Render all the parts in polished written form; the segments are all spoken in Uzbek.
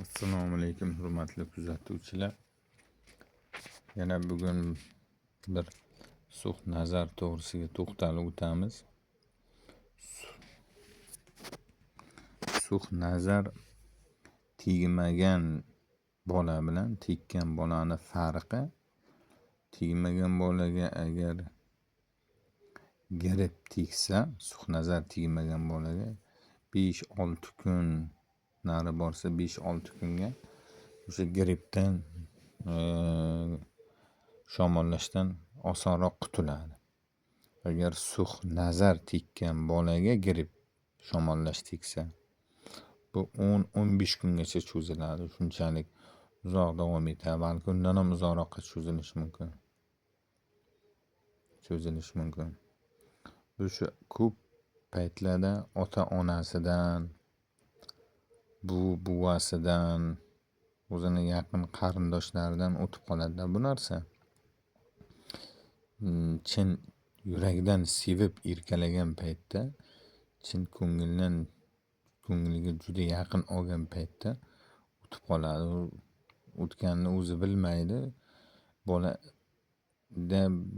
Assalomu alaykum hurmatli kuzatuvchilar. Yana bugun bir sux nazar to'g'risiga to'xtalib o'tamiz. Sux nazar tegmagan bola bilan tekkan bolani farqi, tegmagan bolaga agar gripp tegsa, sux nazar tegmagan bolaga 5-6 kun nari borsa 5-6 kunga o'sha grippdan shamollashdan osonroq qutuladi. Agar sux nazar tekkan bolaga gripp shamollash tegsa, bu 10-15 kungacha cho'ziladi. Shunchalik uzoq davom etadi, balki undan ham uzoqroqqa cho'zilishi mumkin. Bu shu ko'p paytlarda ota-onasidan, buvasidan, o'zini yaqin qarindoshlaridan o'tib qoladi bu narsa. Chin yurakdan sevib erkalagan paytda, chin ko'ngliga juda yaqin olgan paytda o'tib qoladi. O'tganini o'zi bilmaydi.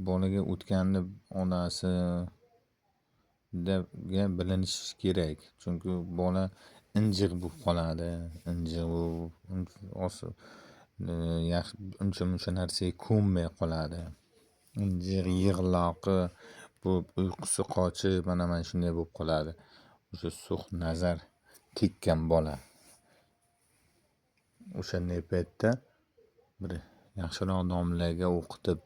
Bolaga o'tganini onasiga bilinishi kerak. Chunki bola injiq bo'lib qoladi. Uncha narsaga ko'nmay qoladi. Injiq, yig'loqi bo'lib, uyqusi qochib, mana shunday bo'lib qoladi. O'sha sux nazar tekkan bola. O'shanday paytda bir yaxshiroq domlaga o'qitib,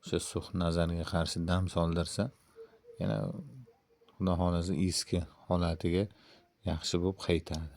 o'sha sux nazarga qarshi dam soldirsa, yana xudo xolasa eski holatiga yaxshi bo'lib qaytadi.